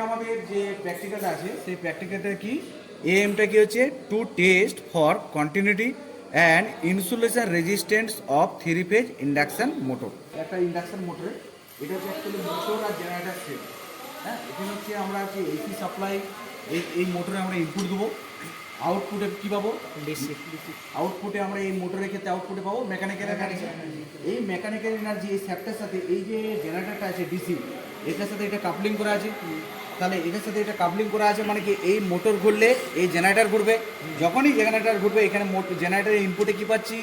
আমাদের যে প্র্যাকটিক্যালটা আছে সেই প্র্যাকটিক্যালটা কি এএমটা কি হচ্ছে to test for continuity and insulation resistance of three phase induction motor. একটা ইন্ডাকশন মোটরে এটা হচ্ছে অ্যাকচুয়ালি মোটর আর জেনারেটার সেট। হ্যাঁ, এখানে হচ্ছে আমরা হচ্ছে এসি সাপ্লাই এই মোটরে আমরা ইনপুট দেবো, আউটপুটে কী পাবো ডিসি। আউটপুটে আমরা এই মোটরের ক্ষেত্রে আউটপুটে পাবো মেকানিক্যাল এনার্জি। এই মেকানিক্যাল এনার্জি এই স্যাপটার সাথে এই যে জেনারেটরটা আছে ডিসি, এটার সাথে এটা কাপলিং করা আছে। তাহলে এটার সাথে এটা কাপলিং করা আছে মানে কি এই মোটর ঘুরলে এই জেনারেটর ঘুরবে, যখনই জেনারেটর ঘুরবে এখানে জেনারেটরের ইনপুটে কি পাচ্ছি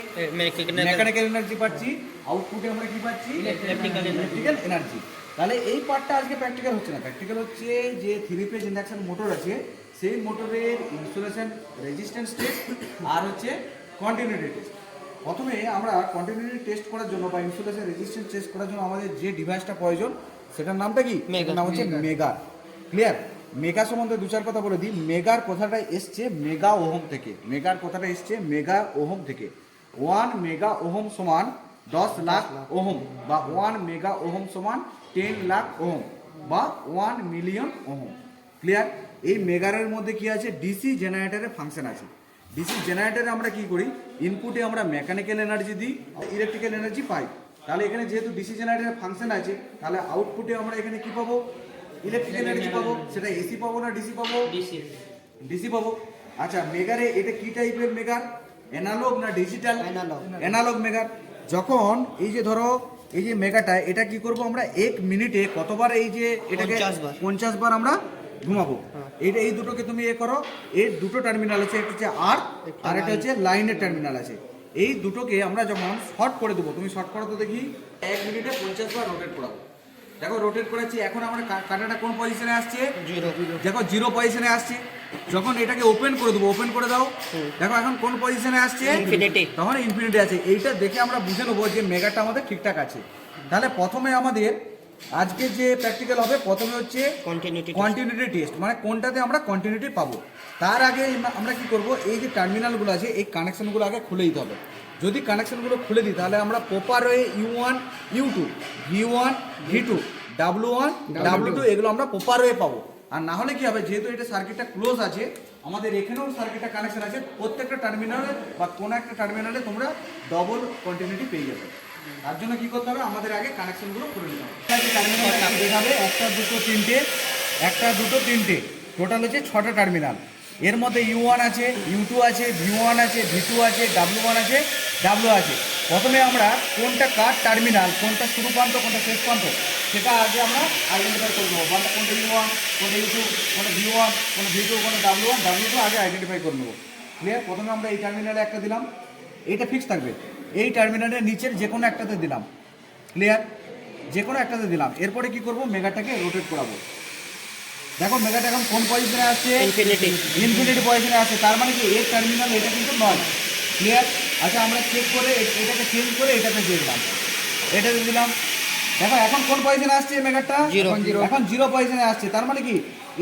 মেকানিক্যাল এনার্জি পাচ্ছি, আউটপুটে আমরা কি পাচ্ছি ইলেকট্রিক্যাল এনার্জি। তাহলে এই পার্টটা আজকে প্র্যাকটিক্যাল হচ্ছে না, প্র্যাকটিক্যাল হচ্ছে যে থ্রি ফেজ ইন্ডাকশন মোটর আছে সেই মোটরের ইনসুলেশন রেজিস্ট্যান্স টেস্ট আর হচ্ছে কন্টিনিউটি টেস্ট। প্রথমে আমরা কন্টিনিউটি টেস্ট করার জন্য বা ইনসুলেশন রেজিস্ট্যান্স টেস্ট করার জন্য আমাদের যে ডিভাইসটা প্রয়োজন সেটার নামটা কি, সেটার নাম হচ্ছে মেগা। ক্লিয়ার? মেগা সম্বন্ধে দু চার কথা বলে দিই। মেগার কথাটা এসছে মেগা ওহম থেকে। মেগার কথাটা এসছে মেগা ওহম থেকে। 1 মেগা ওহম সমান 10 লাখ ওহম, বা 1 মেগা ওহম সমান 10 লাখ ওহম, বা 1 মিলিয়ন ওহম। ক্লিয়ার? এই মেগারের মধ্যে কি আছে, ডিসি জেনারেটরের ফাংশন আছে। ডিসি জেনারেটরে আমরা কি করি, ইনপুটে আমরা মেকানিক্যাল এনার্জি দিই, ইলেকট্রিক্যাল এনার্জি পাই। তাহলে এখানে যেহেতু ডিসি জেনারেটরের ফাংশন আছে, তাহলে আউটপুটে আমরা এখানে কি পাবো, ইলেকট্রিক্যাল এনার্জি পাবো। সেটা এসি পাবো না ডিসি পাবো, ডিসি পাবো। আচ্ছা, মেগারে এটা কি টাইপের মেগার, অ্যানালগ না ডিজিটাল? অ্যানালগ মেগার। যখন এই যে ধরো এই যে মেগাটা, এটা কি করব আমরা 1 মিনিটে কতবার এই যে এটাকে 50 বার আমরা ঘুমাবো। এইটা এই দুটোকে তুমি করো, এর দুটো টার্মিনাল আছে, একটা হচ্ছে আর একটা হচ্ছে লাইনের টার্মিনাল আছে। এই দুটোকে আমরা যখন শর্ট করে দেবো, তুমি শর্ট করো তো দেখি, 1 মিনিটে 50 বার রোটেট করাবো। দেখো রোটেট করেছি, এখন আমরা কাঁটাটা কোন পজিশনে আসছে, দেখো 0 পজিশনে আসছে। যখন এটাকে ওপেন করে দেবো, ওপেন করে দাও, দেখো এখন কোন পজিশনে আসছে, তখন ইনফিনিটি আছে। এইটা দেখে আমরা বুঝে নেবো যে মেগাটা আমাদের ঠিকঠাক আছে। তাহলে প্রথমে আমাদের আজকে যে প্র্যাকটিক্যাল হবে, প্রথমে হচ্ছে কন্টিনিউটি টেস্ট, মানে কোনটাতে আমরা কন্টিনিউটি পাবো। তার আগে আমরা কি করব, এই যে টার্মিনালগুলো আছে এই কানেকশনগুলো আগে খুলে দিতে হবে। যদি কানেকশনগুলো খুলে দিই তাহলে আমরা proper way U1 U2 V1 V2 W1 W2 এগুলো আমরা প্রপার ওয়ে পাবো। আর না হলে কি হবে, যেহেতু এটা সার্কিটটা ক্লোজ আছে, আমাদের এখানেও সার্কিটটা কানেকশন আছে, প্রত্যেকটা টার্মিনালে বা কোনো একটা টার্মিনালে তোমরা ডবল কন্টিনিউটি পেয়ে যাবে। তার জন্য কি করতে হবে, আমাদের আগে কানেকশনগুলো খুলে নিতে হবে। টার্মিনাল দেখাবে 1 2 3 1 2 3 টোটাল হচ্ছে 6টা টার্মিনাল। এর মধ্যে U1 আছে, U2 আছে, V1 আছে, V2 আছে, W1 আছে, W আছে। প্রথমে আমরা কোনটা কার টার্মিনাল, কোনটা শুরু প্রান্ত কোনটা শেষ প্রান্ত, সেটা আগে আমরা আইডেন্টিফাই করে নেবো। কোনটা U1, কোনটা U2, কোনটা V1, কোনটা V2, কোনটা W1 W2 আগে আইডেন্টিফাই করে নেবো। ক্লিয়ার? প্রথমে আমরা এই টার্মিনালে একটা দিলাম, এইটা ফিক্স থাকবে। এই টার্মিনালের নিচের যে কোনো একটাতে দিলাম। ক্লিয়ার? যে কোনো একটাতে দিলাম। এরপরে কি করব, মেগাটাকে রোটেট করাবো। দেখো মেগাটা এখন কোন পজিশনে আসছে, ইনফিনিটি পজিশনে আসছে। তার মানে কি এর টার্মিনাল এটা কিন্তু নয়। ক্লিয়ার? আচ্ছা, আমরা চেক করে এটাকে চেঞ্জ করে এটাতে দিয়ে দিলাম, এটাতে দিলাম। দেখো এখন কোন পজিশনে আসছে মেগাটা, এখন 0 পজিশনে আসছে। তার মানে কি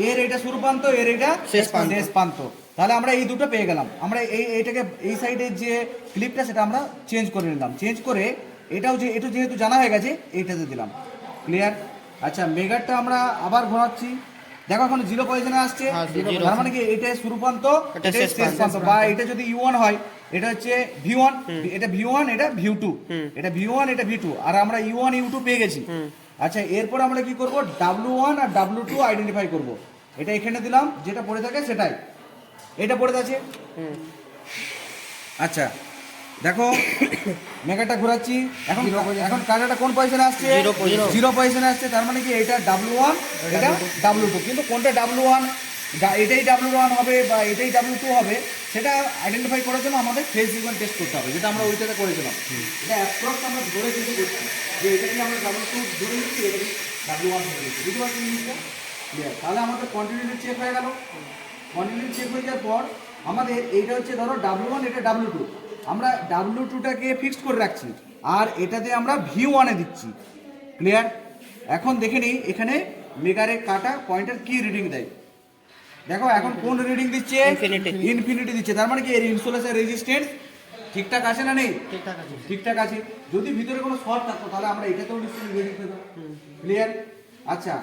এর এটা শুরু প্রান্ত, এর এটা শেষ প্রান্ত। তাহলে আমরা এই দুটো পেয়ে গেলাম। আমরা এইটাকে এই সাইডের যে ক্লিপটা সেটা আমরা চেঞ্জ করে নিলাম। চেঞ্জ করে এটাও যেহেতু জানা হয়ে গেছে এইটাতে দিলাম। ক্লিয়ার? আচ্ছা, মেগারটা আমরা আবার ঘোরাচ্ছি। দেখো এখন 0 পজিশনে আসছে, তার মানে কি এটা শুরু প্রান্ত, এটা শেষ প্রান্ত। বা এটা যদি U1 হয়, এটা হচ্ছে V1, এটা V1, এটা V2, এটা V1, এটা V2, আর আমরা U1 U2 পেয়ে গেছি। আচ্ছা, এরপর আমরা কি করব, W1 আর W2 আইডেন্টিফাই করব। এটা এখানে দিলাম, যেটা পড়ে থাকে সেটাই এটা পড়ে আছে। আচ্ছা, দেখো মেগাটা ঘোরাচ্ছি, এখন কাটাটা কোন পজিশনে আসছে, 0 পজিশনে আসছে। তার মানে কি এটা W1, এটা W2। কিন্তু কোনটা W1, এটাই W1 হবে বা এটাই W2 হবে, সেটা আইডেন্টিফাই করার জন্য আমাদের ফেজ সিকোয়েন্স টেস্ট করতে হবে, যেটা আমরা ওইটাতে করেছিলাম। এটা অ্যাপ্রক্স আমরা ধরে কিন্তু করছি যে এটাকে আমরা W2 ধরে নিচ্ছি, এটাকে W1 ধরে নিচ্ছি। বুঝতে পারছি জিনিসটা? ক্লিয়ার? তাহলে আমাদের কন্টিনিউটি চেক হয়ে গেল। কন্টিনিউটি চেক হয়ে যাওয়ার পর আমাদের এইটা হচ্ছে ধরো W1, এটা W2, আমরা W2টাকে ফিক্সড করে রাখছি, আর এটাতে আমরা V1 দিচ্ছি। ক্লিয়ার? এখন দেখে নিই এখানে মেগারে কাটা পয়েন্টার কি রিডিং দেয়। দেখো এখন কোন রিডিং দিচ্ছে, ইনফিনিটি দিচ্ছে। তার মানে কি এর ইনসুলেশন রেজিস্ট্যান্স ঠিকঠাক আছে না নেই, ঠিকঠাক আছে। যদি ভিতরে কোনো শর্ট থাকতো তাহলে আমরা এটাতেও নিশ্চয়ই রিডিং পেতাম। ক্লিয়ার? আচ্ছা,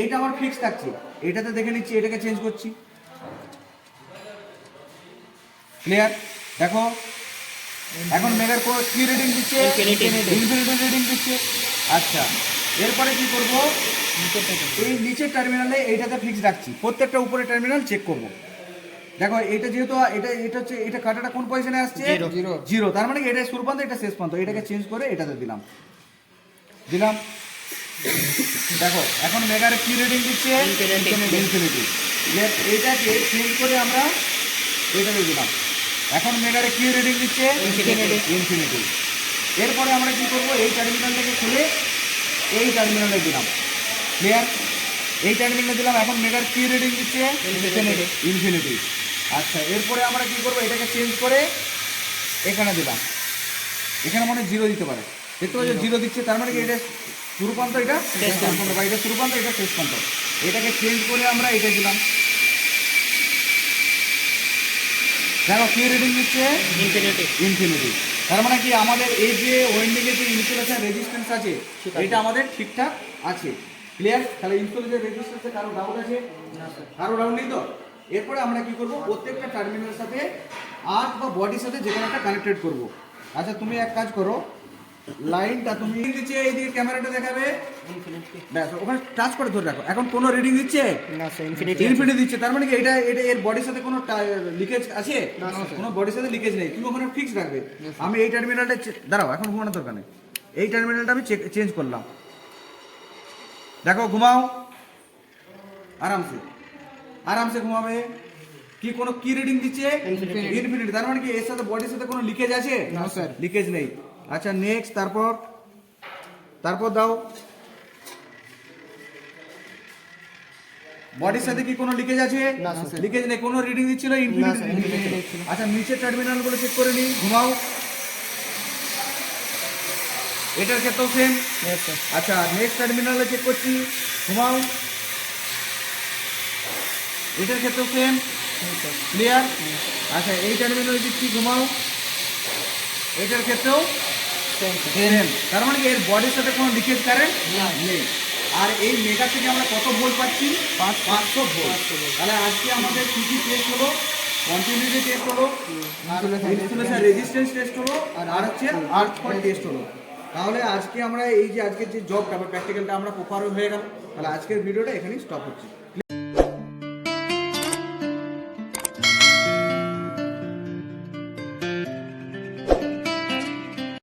এইটা আমার ফিক্স থাকছে, এটাতে দেখে নিচ্ছি, এটাকে চেঞ্জ করছি। ক্লিয়ার? দেখো এখন মেগার কি রিডিং দিচ্ছে? ইনফিনিটি রিডিং দিচ্ছে। আচ্ছা, এরপরে কি করব? এই নিচের টার্মিনালে এইটাতে ফিক্স রাখছি, প্রত্যেকটা উপরে টার্মিনাল চেক করব। দেখো এটা যেহেতু এটা হচ্ছে, এটা কাটাটা কোন পজিশনে আসছে? জিরো। তার মানে কি এটা শুরু পর্যন্ত, এটা শেষ পর্যন্ত। এটাকে চেঞ্জ করে এটাতে দিলাম। দেখো এখন মেগার কি রিডিং দিচ্ছে? ইনফিনিটি। এইটাকে চেঞ্জ করে আমরা এটাতে দিলাম। এখন মেগারে কি রিডিং দিচ্ছে? ইনফিনিটি। এরপরে আমরা কি করব? এই টার্মিনালটাকে খুলে এই টার্মিনালে দিলাম। ক্লিয়ার? এই টার্মিনালে দিলাম। এখন মেগার কি রিডিং দিচ্ছে? ইনফিনিটি। আচ্ছা, এরপরে আমরা কি করব? এটাকে চেঞ্জ করে এখানে দিলাম। এখানে মনে জিরো দিতে পারে, দেখতে পাচ্ছ জিরো দিচ্ছে। তার মানে কি এটা শুরু পর্যন্ত, এটা শেষ পর্যন্ত, বা এটা শুরু পর্যন্ত, এটা শেষ পর্যন্ত। এটাকে চেঞ্জ করে আমরা এটা দিলাম। দেখো কি রিডিং দিচ্ছে? ইনফিনিটি। তার মানে কি আমাদের এই যে ওয়েন্ডিংয়ের যে ইনসুলেশন রেজিস্ট্যান্স আছে, এটা আমাদের ঠিকঠাক আছে। ক্লিয়ার? তাহলে ইনসুলেশন রেজিস্ট্যান্সে কারো ডাউট আছে? কারো ডাউট নেই তো? এরপরে আমরা কি করব? প্রত্যেকটা টার্মিনালের সাথে আর্ক বা বডির সাথে যেখানে একটা কানেক্টেড করব। আচ্ছা, তুমি এক কাজ করো, লাইনটা তুমি দিচ্ছে, এইদিকে ক্যামেরাটা দেখাবে, ব্যাস ওখানে টাচ করে ধরে রাখো। এখন কোনো রিডিং দিচ্ছে না স্যার, ইনফিনিটি দিচ্ছে। তার মানে কি এটা এর বডির সাথে কোনো লিকেজ আছে? কোনো বডির সাথে লিকেজ নেই, তুমি ওখানে ফিক্স রাখবে। আমি এই টার্মিনালটা দাঁড়াও, এখন ঘুমানোর দরকার নেই। এই টার্মিনালটা আমি চেঞ্জ করলাম। দেখো ঘুমাও আরামসে, আরামসে ঘুমাবে। কি কোনো কি রিডিং দিচ্ছে? ইনফিনিটি। তার মানে কি এর সাথে বডির সাথে কোনো লিকেজ আছে? না স্যার, লিকেজ নেই। আচ্ছা নেক্সট, তারপর দাও। বডির সাথে কি কোনো লিকেজ আছে? না স্যার, লিকেজ নেই। কোনো রিডিং দিচ্ছিল? ইনফিনিটি। আচ্ছা নিচের টার্মিনালগুলো চেক করে নিই, ঘুমাও। এটার ক্ষেত্রেও সেম। আচ্ছা নেক্সট টার্মিনালে চেক করছি, ঘুমাও। এটার ক্ষেত্রেও সেম। ক্লিয়ার? আচ্ছা এই টার্মিনালে দিচ্ছি, ঘুমাও। এটার ক্ষেত্রেও সেম। তার মানে কি এর বডির সাথে কোনো লিকেজ কারেন্ট নেই। আর এই মেগা থেকে আমরা কত ভোল্ট পাচ্ছি? 500 ভোল্ট। তাহলে আজকে আমাদের কি কি টেস্ট হলো? কন্টিনিউটি টেস্ট হলো, ইনসুলেশন রেজিস্ট্যান্স টেস্ট হলো, আর হচ্ছে আর্থ ফল টেস্ট হলো। তাহলে আজকে আমরা এই যে আজকের যে জবটা বা প্র্যাকটিক্যালটা আমরা প্রপার হয়ে গেল। তাহলে আজকের ভিডিওটা এখানেই স্টপ হচ্ছে।